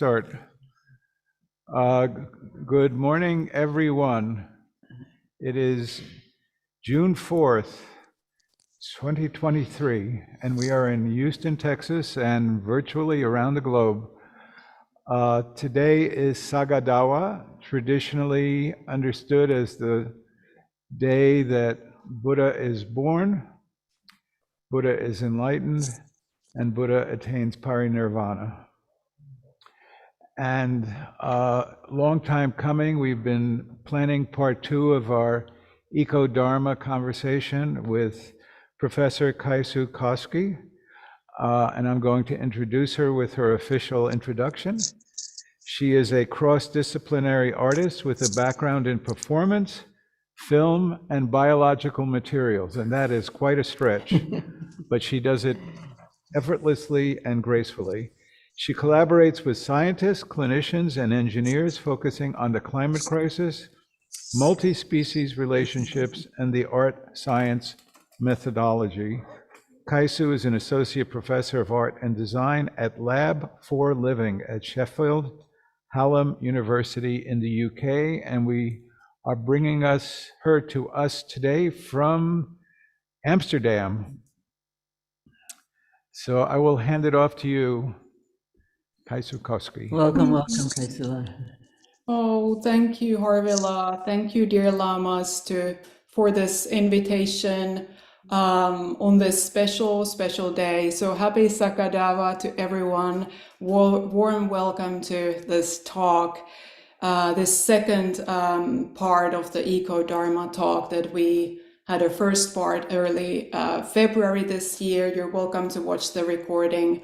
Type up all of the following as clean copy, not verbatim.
Start. Good morning, everyone. It is June 4th, 2023, and we are in Houston, Texas, and virtually around the globe. Today is Sagadawa, traditionally understood as the day that Buddha is born, Buddha is enlightened, and Buddha attains parinirvana. And long time coming, we've been planning part 2 of our EcoDharma conversation with Professor Kaisu Koski, and I'm going to introduce her with her official introduction. She is a cross-disciplinary artist with a background in performance, film, and biological materials, and that is quite a stretch, but she does it effortlessly and gracefully. She collaborates with scientists, clinicians, and engineers focusing on the climate crisis, multi-species relationships, and the art-science methodology. Kaisu is an associate professor of art and design at Lab for Living at Sheffield Hallam University in the UK, and we are bringing her to us today from Amsterdam. So I will hand it off to you, Kaisu Koski. Welcome, Kaisu. Oh, thank you, Harvey. Thank you, dear Lamas, for this invitation on this special day. So happy Sagadawa to everyone. Warm welcome to this talk, this second part of the EcoDharma talk that we had a first part early February this year. You're welcome to watch the recording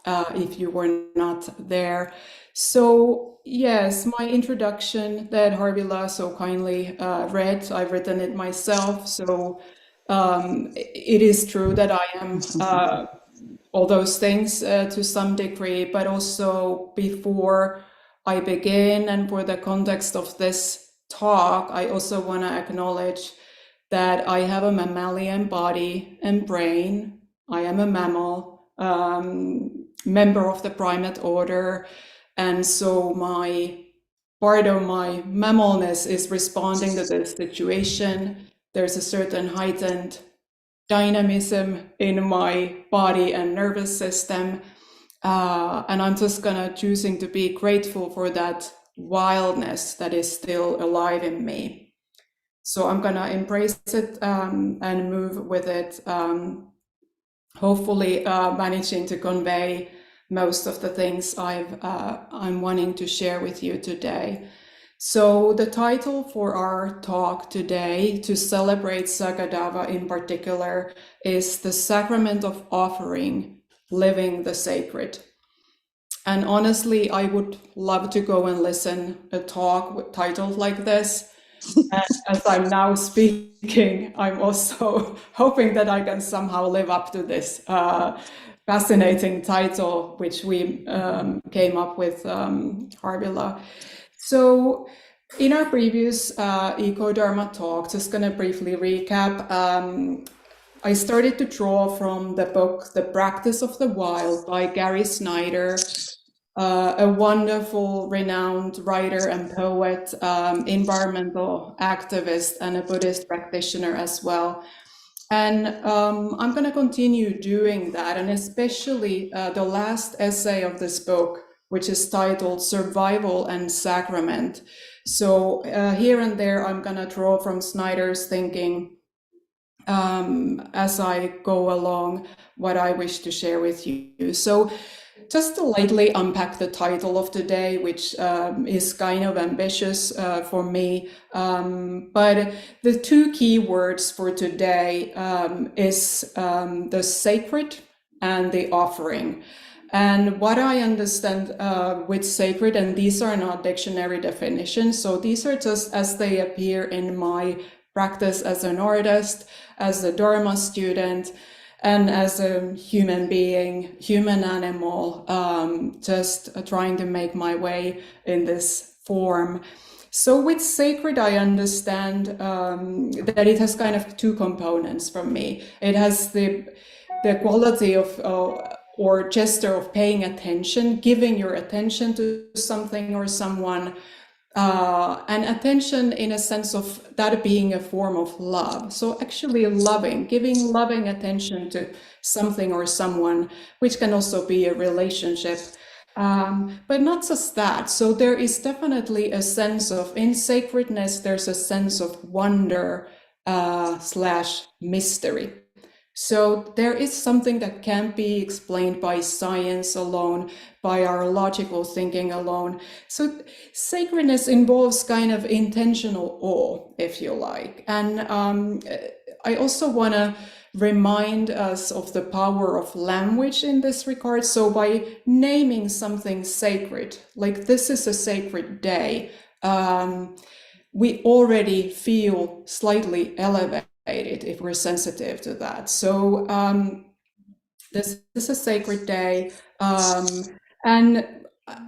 if you were not there. So yes, my introduction that Harvey so kindly read, I've written it myself. So it is true that I am all those things to some degree, but also before I begin and for the context of this talk, I also want to acknowledge that I have a mammalian body and brain. I am a mammal. Member of the primate order, and so part of my mammalness is responding to this situation. There's a certain heightened dynamism in my body and nervous system, and I'm just choosing to be grateful for that wildness that is still alive in me. So I'm gonna embrace it and move with it. Hopefully managing to convey most of the things I'm wanting to share with you today. So the title for our talk today, to celebrate Sagadawa in particular, is The Sacrament of Offering, Living the Sacred. And honestly, I would love to go and listen a talk titled like this. And as I'm now speaking, I'm also hoping that I can somehow live up to this fascinating title, which we came up with, Harvey. So in our previous EcoDharma talk, just going to briefly recap, I started to draw from the book, The Practice of the Wild by Gary Snyder, a wonderful, renowned writer and poet, environmental activist, and a Buddhist practitioner as well. And I'm going to continue doing that, and especially the last essay of this book, which is titled Survival and Sacrament. So here and there, I'm going to draw from Snyder's thinking as I go along what I wish to share with you. So just to lightly unpack the title of today, which is kind of ambitious for me, but the two key words for today is the sacred and the offering. And what I understand with sacred, and these are not dictionary definitions, so these are just as they appear in my practice as an artist, as a Dharma student, and as a human being, human animal, just trying to make my way in this form. So with sacred, I understand that it has kind of two components from me. It has the quality of or gesture of paying attention, giving your attention to something or someone, and attention in a sense of that being a form of love. So actually giving loving attention to something or someone, which can also be a relationship. But not just that. So there is definitely a sense of, in sacredness, there's a sense of wonder / mystery. So there is something that can't be explained by science alone, by our logical thinking alone. So sacredness involves kind of intentional awe, if you like. And I also want to remind us of the power of language in this regard. So by naming something sacred, like this is a sacred day, we already feel slightly elevated if we're sensitive to that. So this is a sacred day, and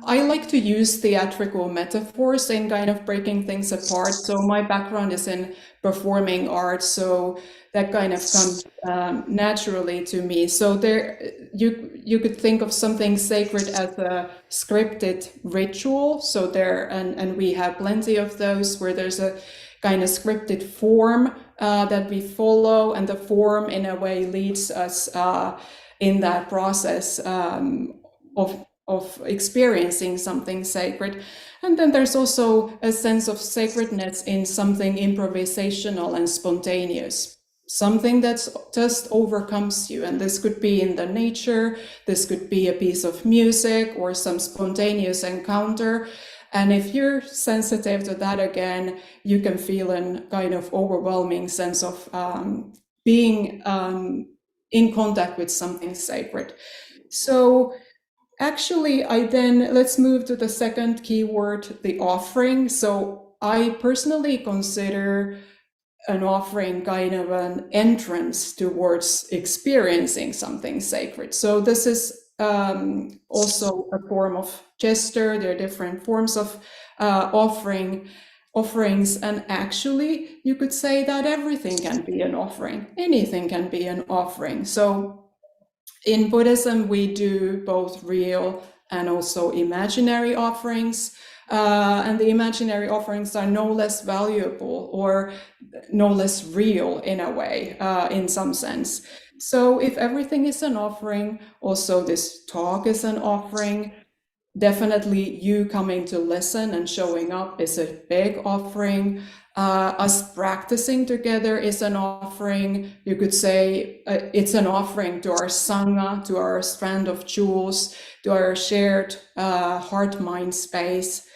I like to use theatrical metaphors in kind of breaking things apart. So my background is in performing arts, so that kind of comes naturally to me. So there, you could think of something sacred as a scripted ritual. So there, and we have plenty of those where there's a kind of scripted form that we follow, and the form in a way leads us in that process of experiencing something sacred. And then there's also a sense of sacredness in something improvisational and spontaneous, something that just overcomes you. And this could be in the nature, this could be a piece of music or some spontaneous encounter. And if you're sensitive to that, again, you can feel a kind of overwhelming sense of being in contact with something sacred. So actually, let's move to the second keyword, the offering. So I personally consider an offering kind of an entrance towards experiencing something sacred. So this is also a form of gesture. There are different forms of offerings, and actually you could say that everything can be an offering. Anything can be an offering. So in Buddhism, we do both real and also imaginary offerings. And the imaginary offerings are no less valuable or no less real in a way, in some sense. So if everything is an offering, also this talk is an offering. Definitely you coming to listen and showing up is a big offering. Us practicing together is an offering. You could say it's an offering to our Sangha, to our strand of jewels, to our shared heart-mind space.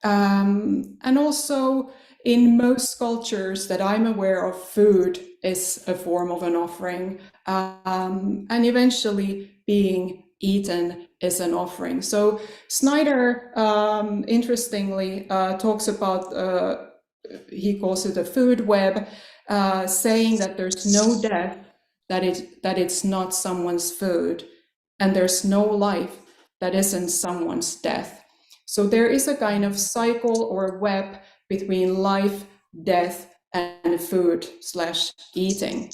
And also in most cultures that I'm aware of, food is a form of an offering. And eventually being eaten is an offering. So Snyder, interestingly, talks about, he calls it a food web, saying that there's no death that it's not someone's food, and there's no life that isn't someone's death. So there is a kind of cycle or web between life, death, and food / eating.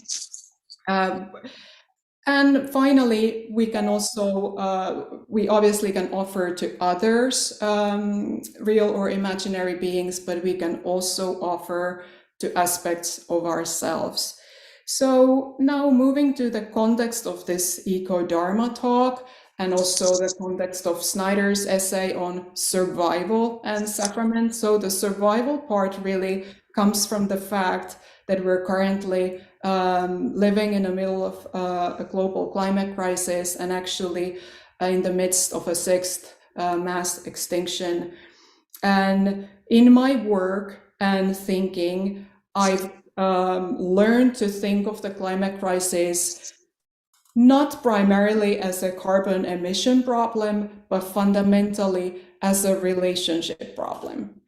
And finally, we can also, we obviously can offer to others, real or imaginary beings, but we can also offer to aspects of ourselves. So now moving to the context of this EcoDharma talk, and also the context of Snyder's essay on survival and sacrament. So the survival part really comes from the fact that we're currently living in the middle of a global climate crisis, and actually in the midst of a sixth mass extinction. And in my work and thinking, I've learned to think of the climate crisis not primarily as a carbon emission problem, but fundamentally as a relationship problem.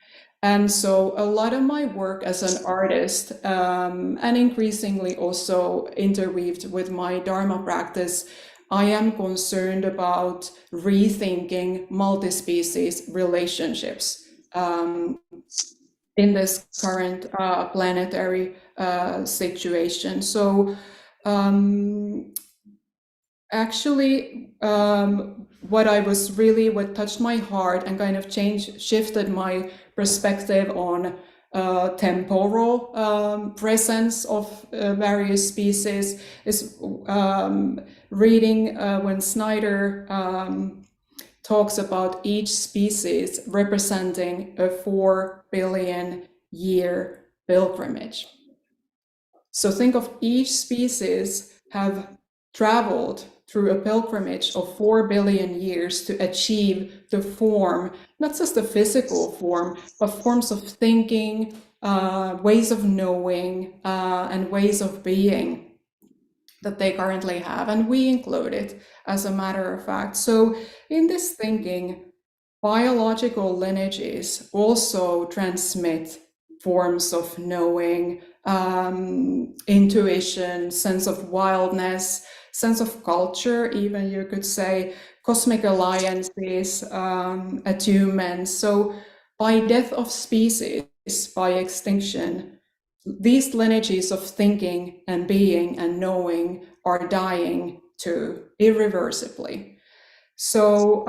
And so a lot of my work as an artist, and increasingly also interweaved with my Dharma practice, I am concerned about rethinking multi-species relationships in this current planetary situation. So Actually, what touched my heart and kind of shifted my perspective on temporal presence of various species is reading when Snyder talks about each species representing a 4 billion year pilgrimage. So think of each species have traveled through a pilgrimage of 4 billion years to achieve the form, not just the physical form, but forms of thinking, ways of knowing, and ways of being that they currently have. And we include it, as a matter of fact. So in this thinking, biological lineages also transmit forms of knowing, intuition, sense of wildness, sense of culture, even you could say, cosmic alliances, attunement. So by death of species, by extinction, these lineages of thinking and being and knowing are dying too, irreversibly. So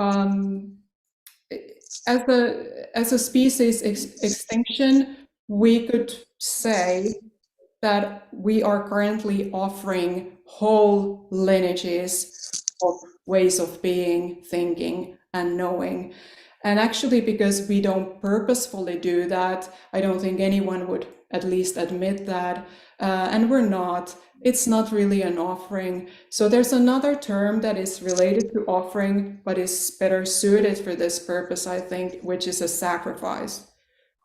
as a species extinction, we could say that we are currently offering whole lineages of ways of being, thinking, and knowing. And actually, because we don't purposefully do that, I don't think anyone would at least admit that, and we're not. It's not really an offering. So there's another term that is related to offering, but is better suited for this purpose, I think, which is a sacrifice.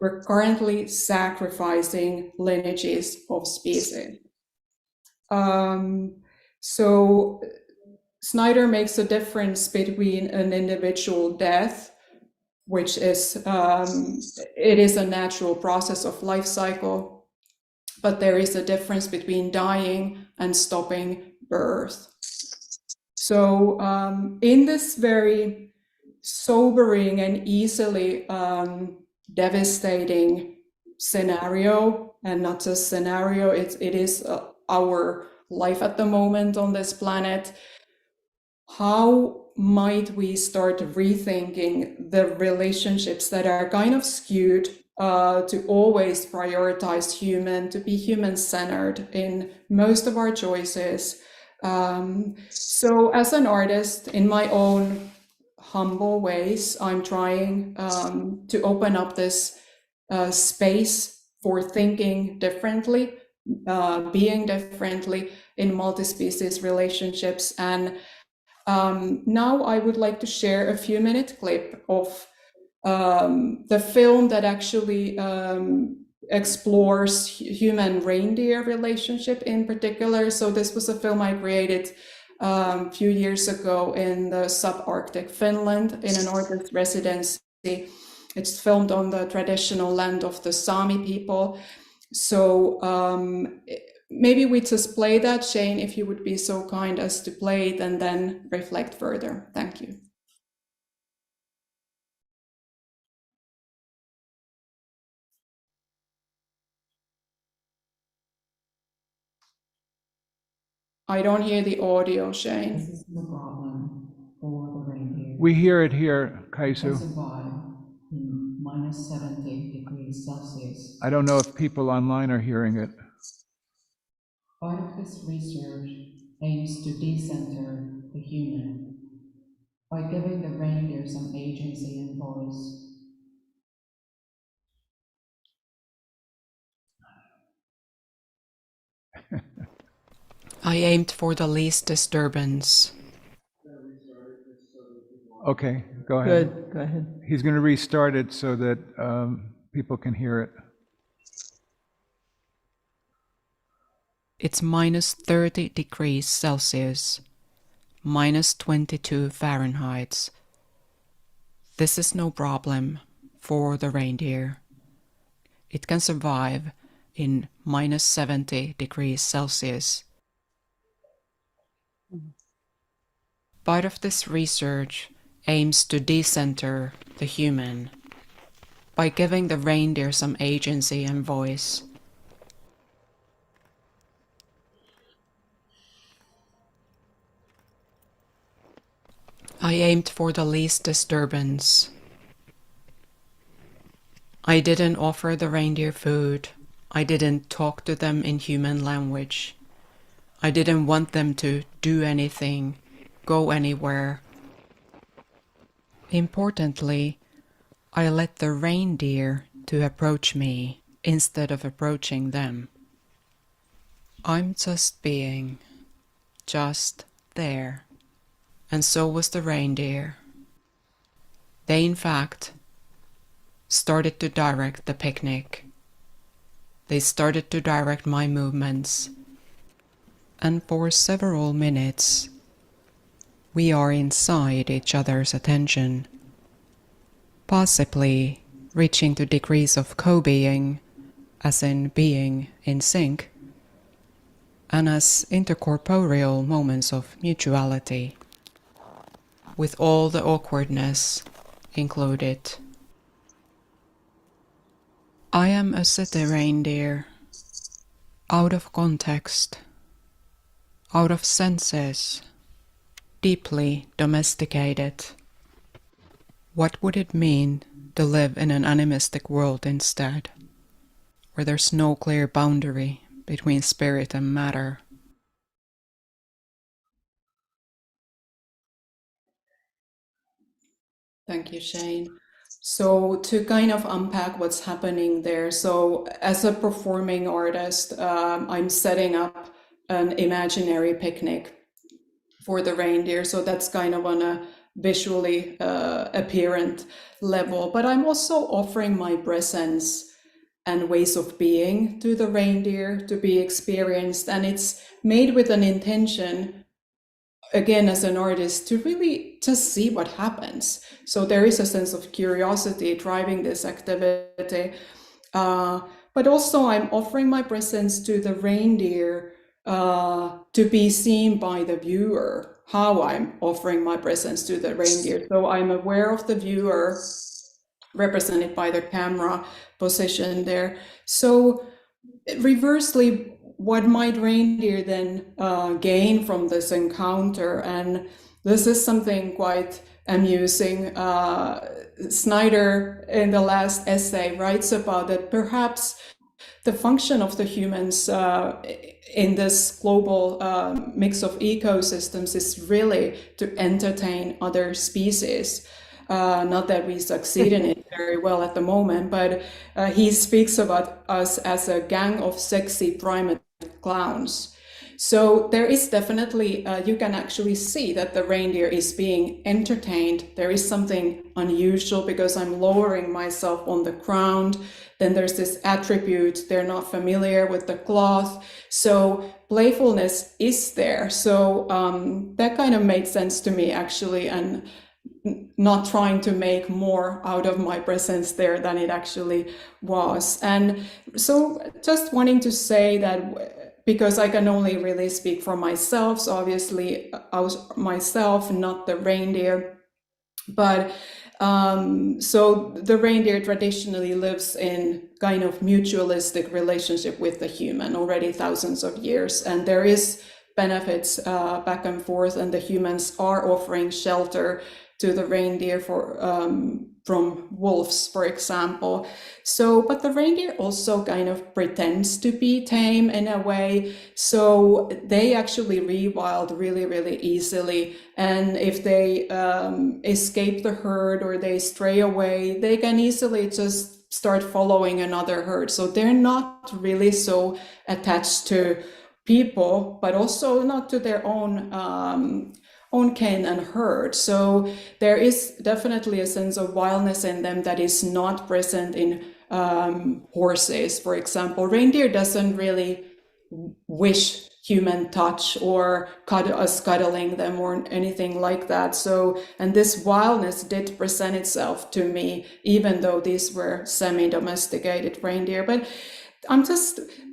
We're currently sacrificing lineages of species. So Snyder makes a difference between an individual death, which is, it is a natural process of life cycle, but there is a difference between dying and stopping birth. So in this very sobering and easily devastating scenario, and not just scenario, it is our life at the moment on this planet, how might we start rethinking the relationships that are kind of skewed to always prioritize human, to be human-centered in most of our choices. So as an artist, in my own humble ways, I'm trying to open up this space for thinking differently, being differently in multi-species relationships. And now I would like to share a few-minute clip of the film that actually explores human-reindeer relationship in particular. So this was a film I created a few years ago in the subarctic Finland in an artist residency. It's filmed on the traditional land of the Sami people. So maybe we just play that, Shane, if you would be so kind as to play it and then reflect further. Thank you. I don't hear the audio, Shane. This is the problem for the reindeer. We hear it here, They Kaisu. survive in minus 70 degrees Celsius. I don't know if people online are hearing it. Part of this research aims to decenter the human by giving the reindeer some agency and voice. I aimed for the least disturbance. Okay, go ahead. Good, go ahead. He's going to restart it so that people can hear it. It's minus 30 degrees Celsius, minus 22 Fahrenheit. This is no problem for the reindeer. It can survive in minus 70 degrees Celsius. Part of this research aims to decenter the human by giving the reindeer some agency and voice. I aimed for the least disturbance. I didn't offer the reindeer food. I didn't talk to them in human language. I didn't want them to do anything, go anywhere. Importantly, I let the reindeer to approach me instead of approaching them. I'm just being, just there. And so was the reindeer. They, in fact, started to direct the picnic. They started to direct my movements. And for several minutes, we are inside each other's attention, possibly reaching to degrees of co-being, as in being in sync, and as intercorporeal moments of mutuality, with all the awkwardness included. I am a city reindeer, out of context, out of senses, deeply domesticated. What would it mean to live in an animistic world instead, where there's no clear boundary between spirit and matter? Thank you, Shane. So to kind of unpack what's happening there, so as a performing artist, I'm setting up an imaginary picnic for the reindeer. So that's kind of on a visually apparent level. But I'm also offering my presence and ways of being to the reindeer to be experienced. And it's made with an intention, again, as an artist, to really just see what happens. So there is a sense of curiosity driving this activity. But also I'm offering my presence to the reindeer to be seen by the viewer, how I'm offering my presence to the reindeer. So I'm aware of the viewer, represented by the camera position there. So reversely, what might reindeer then gain from this encounter? And this is something quite amusing. Snyder, in the last essay, writes about that perhaps the function of the humans in this global mix of ecosystems is really to entertain other species. Not that we succeed in it very well at the moment, but he speaks about us as a gang of sexy primate clowns. So there is definitely, you can actually see that the reindeer is being entertained. There is something unusual because I'm lowering myself on the ground. Then there's this attribute, they're not familiar with the cloth. So playfulness is there. So that kind of made sense to me actually, and not trying to make more out of my presence there than it actually was. And so just wanting to say that, because I can only really speak for myself, so obviously I was myself, not the reindeer, but so the reindeer traditionally lives in kind of mutualistic relationship with the human already thousands of years, and there is benefits back and forth, and the humans are offering shelter to the reindeer for from wolves, for example. So, but the reindeer also kind of pretends to be tame in a way. So they actually rewild really, really easily. And if they escape the herd or they stray away, they can easily just start following another herd. So they're not really so attached to people, but also not to their own kin and herd. So there is definitely a sense of wildness in them that is not present in horses, for example. Reindeer doesn't really wish human touch or cuddling them or anything like that. So, and this wildness did present itself to me, even though these were semi-domesticated reindeer. But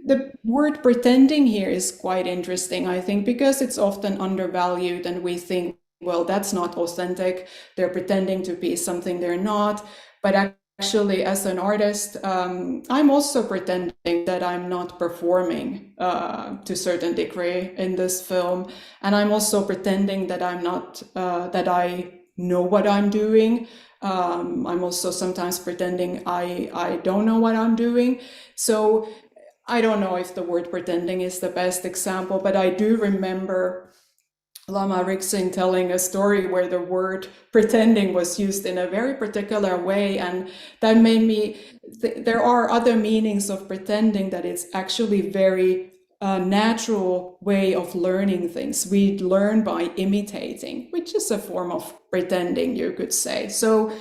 the word pretending here is quite interesting, I think, because it's often undervalued and we think, well, that's not authentic. They're pretending to be something they're not. But actually, as an artist, I'm also pretending that I'm not performing to a certain degree in this film, and I'm also pretending that I'm not that I know what I'm doing. I'm also sometimes pretending I don't know what I'm doing. So I don't know if the word pretending is the best example, but I do remember Lama Rixin telling a story where the word pretending was used in a very particular way, and that made me there are other meanings of pretending, that it's actually very natural way of learning things. We learn by imitating, which is a form of pretending, you could say. So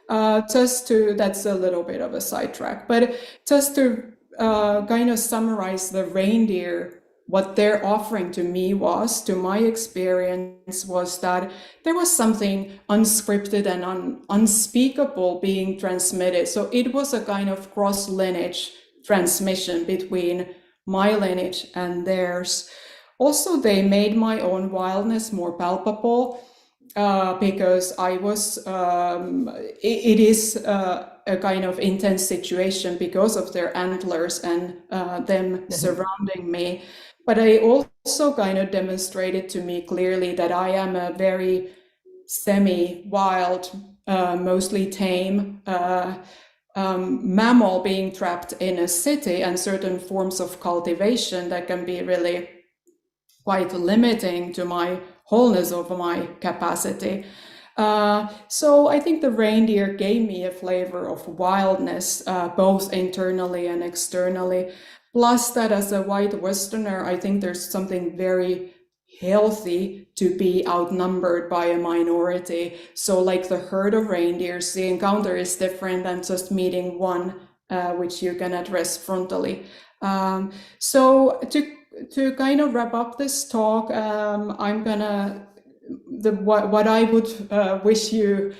that's a little bit of a sidetrack, but just to kind of summarize the reindeer, what they're offering to me was, to my experience, was that there was something unscripted and unspeakable being transmitted. So it was a kind of cross-lineage transmission between my lineage and theirs. Also, they made my own wildness more palpable, because I was, it is a kind of intense situation because of their antlers and them surrounding me. But I also kind of demonstrated to me clearly that I am a very semi-wild, mostly tame mammal being trapped in a city, and certain forms of cultivation that can be really quite limiting to my wholeness of my capacity. So I think the reindeer gave me a flavor of wildness, both internally and externally. Plus that, as a white Westerner, I think there's something very healthy to be outnumbered by a minority. So like the herd of reindeers, the encounter is different than just meeting one, which you can address frontally. So to kind of wrap up this talk, I'm gonna, what I would wish you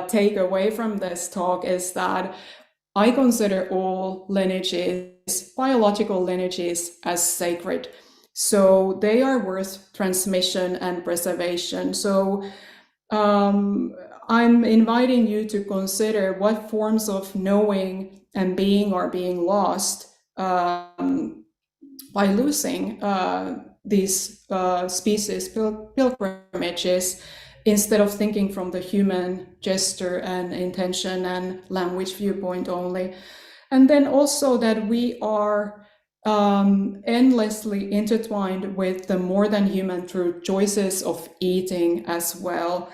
take away from this talk is that I consider all lineages, biological lineages, as sacred. So they are worth transmission and preservation. So I'm inviting you to consider what forms of knowing and being are being lost by losing these species pilgrimages, instead of thinking from the human gesture and intention and language viewpoint only. And then also that we are endlessly intertwined with the more than human through choices of eating as well.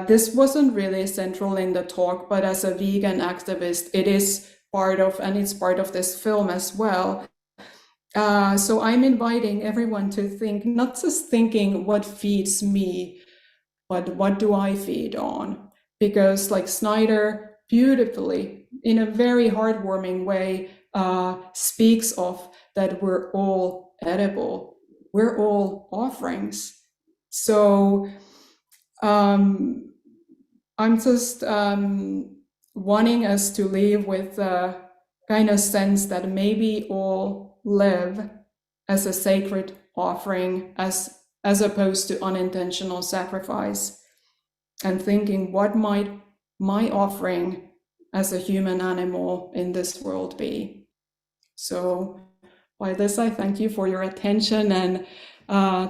This wasn't really central in the talk, but as a vegan activist, it is part of, and it's part of this film as well. So I'm inviting everyone to think, not just thinking what feeds me, but what do I feed on? Because like Snyder beautifully, in a very heartwarming way, speaks of that we're all edible, we're all offerings. So I'm just wanting us to leave with a kind of sense that maybe all live as a sacred offering, as opposed to unintentional sacrifice, and thinking, what might my offering as a human animal in this world be? So by this, I thank you for your attention, and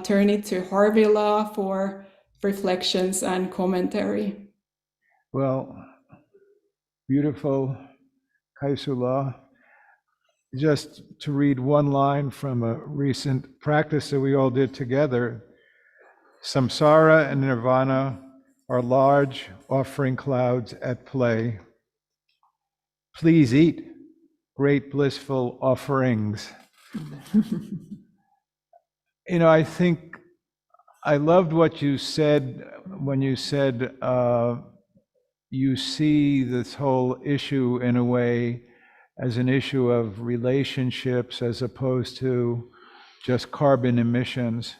turn it to Harvey for reflections and commentary. Well, beautiful, Kaisu. Just to read one line from a recent practice that we all did together: samsara and nirvana are large offering clouds at play. Please eat great blissful offerings. You know, I think I loved what you said when you said you see this whole issue in a way as an issue of relationships as opposed to just carbon emissions.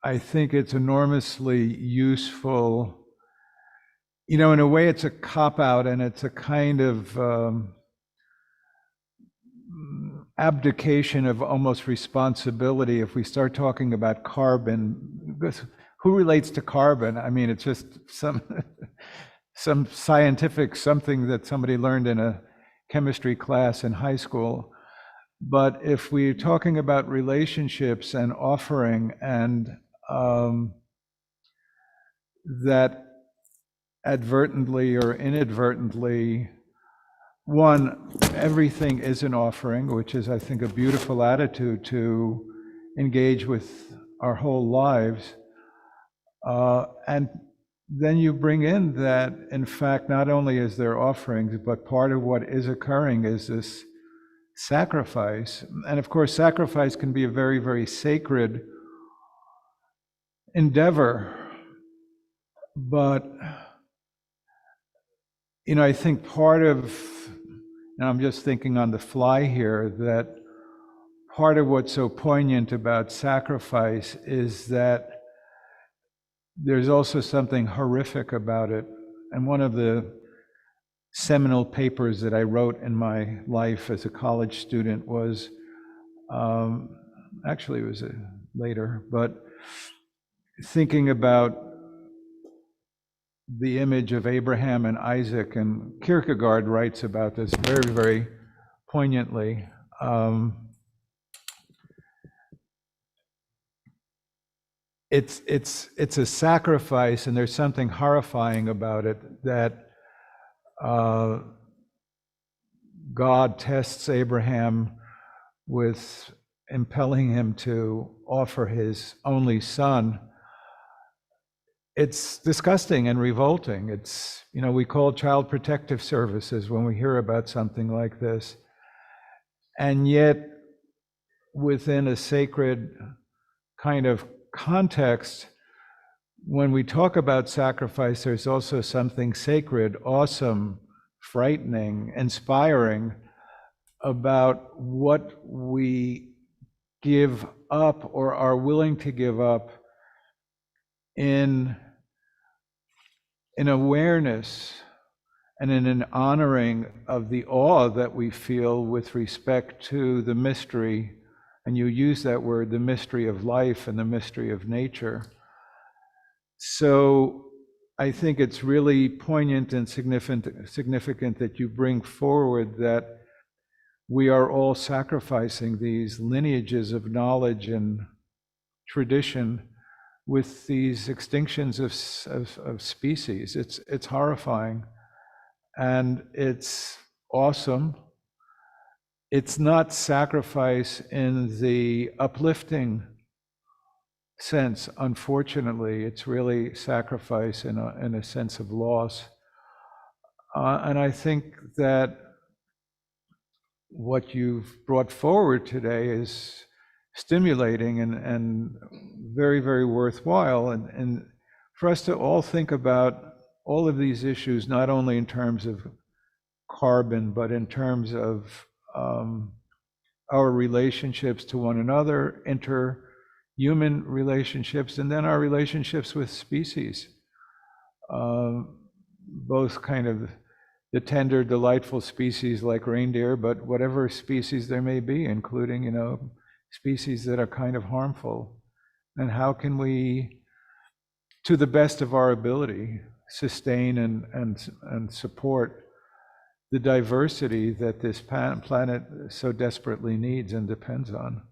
I think it's enormously useful. You know, in a way it's a cop-out, and it's a kind of abdication of almost responsibility if we start talking about carbon. Who relates to carbon? I mean, it's just some scientific something that somebody learned in a chemistry class in high school. But if we're talking about relationships and offering, and that advertently or inadvertently, one, everything is an offering, which is, I think, a beautiful attitude to engage with our whole lives. And then you bring in that, in fact, not only is there offerings, but part of what is occurring is this sacrifice. And of course, sacrifice can be a very, very sacred endeavor. But, I think part of, and I'm just thinking on the fly here, that part of what's so poignant about sacrifice is that there's also something horrific about it. And one of the seminal papers that I wrote in my life as a college student was, actually it was later, but thinking about the image of Abraham and Isaac, and Kierkegaard writes about this very, very poignantly. It's a sacrifice, and there's something horrifying about it, that God tests Abraham with impelling him to offer his only son. It's disgusting and revolting. It's, we call Child Protective Services when we hear about something like this. And yet, within a sacred kind of context, when we talk about sacrifice, there's also something sacred, awesome, frightening, inspiring about what we give up or are willing to give up in awareness and in an honoring of the awe that we feel with respect to the mystery, and you use that word, the mystery of life and the mystery of nature. So I think it's really poignant and significant that you bring forward that we are all sacrificing these lineages of knowledge and tradition with these extinctions of species. It's horrifying, and it's awesome. It's not sacrifice in the uplifting sense, unfortunately. It's really sacrifice in a sense of loss. And I think that what you've brought forward today is stimulating and very, very worthwhile. And for us to all think about all of these issues, not only in terms of carbon, but in terms of our relationships to one another, inter-human relationships, and then our relationships with species. Both kind of the tender, delightful species like reindeer, but whatever species there may be, including, species that are kind of harmful. And how can we, to the best of our ability, sustain and support the diversity that this planet so desperately needs and depends on.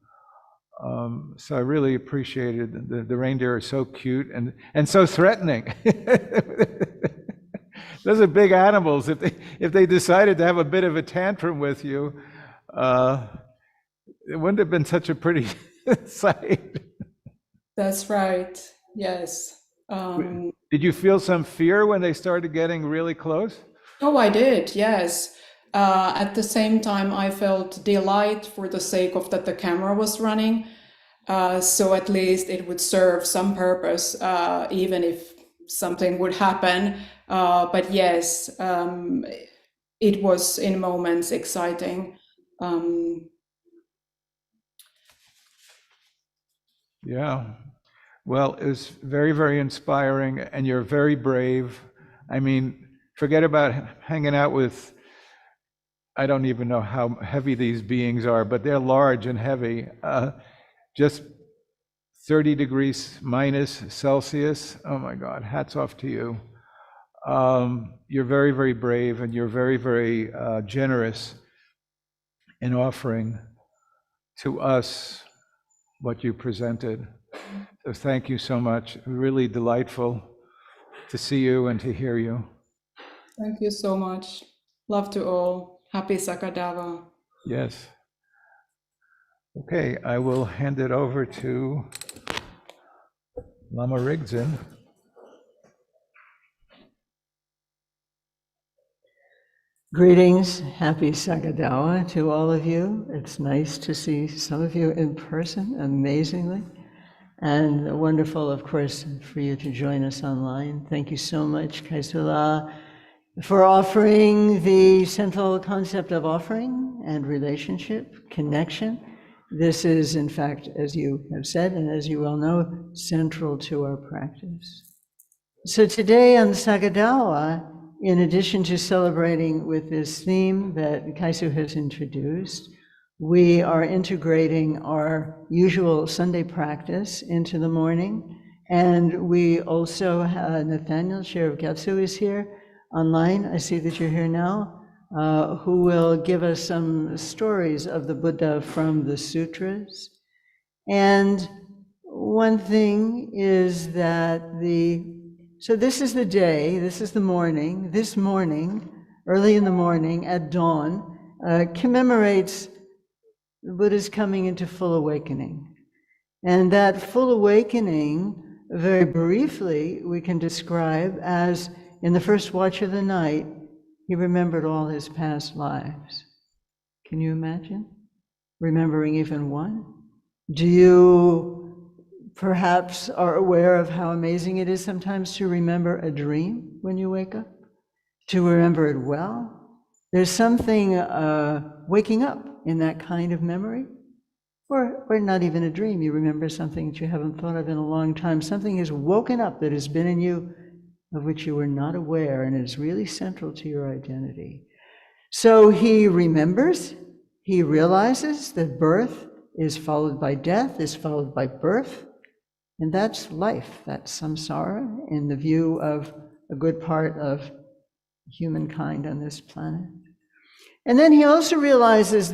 So I really appreciated the reindeer are so cute and so threatening. Those are big animals. If they decided to have a bit of a tantrum with you, it wouldn't have been such a pretty sight. That's right. Yes. Did you feel some fear when they started getting really close? Oh, I did. Yes. At the same time, I felt delight for the sake of that the camera was running. So at least it would serve some purpose, even if something would happen. But yes, it was in moments exciting. Yeah. Well, it was very, very inspiring, and you're very brave. I mean, forget about hanging out with, I don't even know how heavy these beings are, but they're large and heavy. Just 30 degrees minus Celsius. Oh my God, hats off to you. You're very, very brave, and you're very, very generous in offering to us what you presented. So thank you so much. Really delightful to see you and to hear you. Thank you so much. Love to all. Happy Sakadava. Yes. Okay, I will hand it over to Lama Rigzin. Greetings, happy Sakadawa to all of you. It's nice to see some of you in person, amazingly. And wonderful, of course, for you to join us online. Thank you so much, Kaisula, for offering the central concept of offering and relationship, connection. This is, in fact, as you have said, and as you well know, central to our practice. So today on Sagadawa, in addition to celebrating with this theme that Kaisu has introduced, we are integrating our usual Sunday practice into the morning. And we also have Nathaniel, Chair of Gyatso, is here online. I see that you're here now, who will give us some stories of the Buddha from the sutras. And one thing is that so this is the day, this is the morning. This morning, early in the morning at dawn, commemorates the Buddha's coming into full awakening. And that full awakening, very briefly, we can describe as in the first watch of the night, he remembered all his past lives. Can you imagine? Remembering even one? Do you perhaps are aware of how amazing it is sometimes to remember a dream when you wake up? To remember it well? There's something waking up in that kind of memory. Or not even a dream, you remember something that you haven't thought of in a long time. Something has woken up that has been in you of which you were not aware, and is really central to your identity. So he remembers, he realizes that birth is followed by death, is followed by birth, and that's life, that's samsara, in the view of a good part of humankind on this planet. And then he also realizes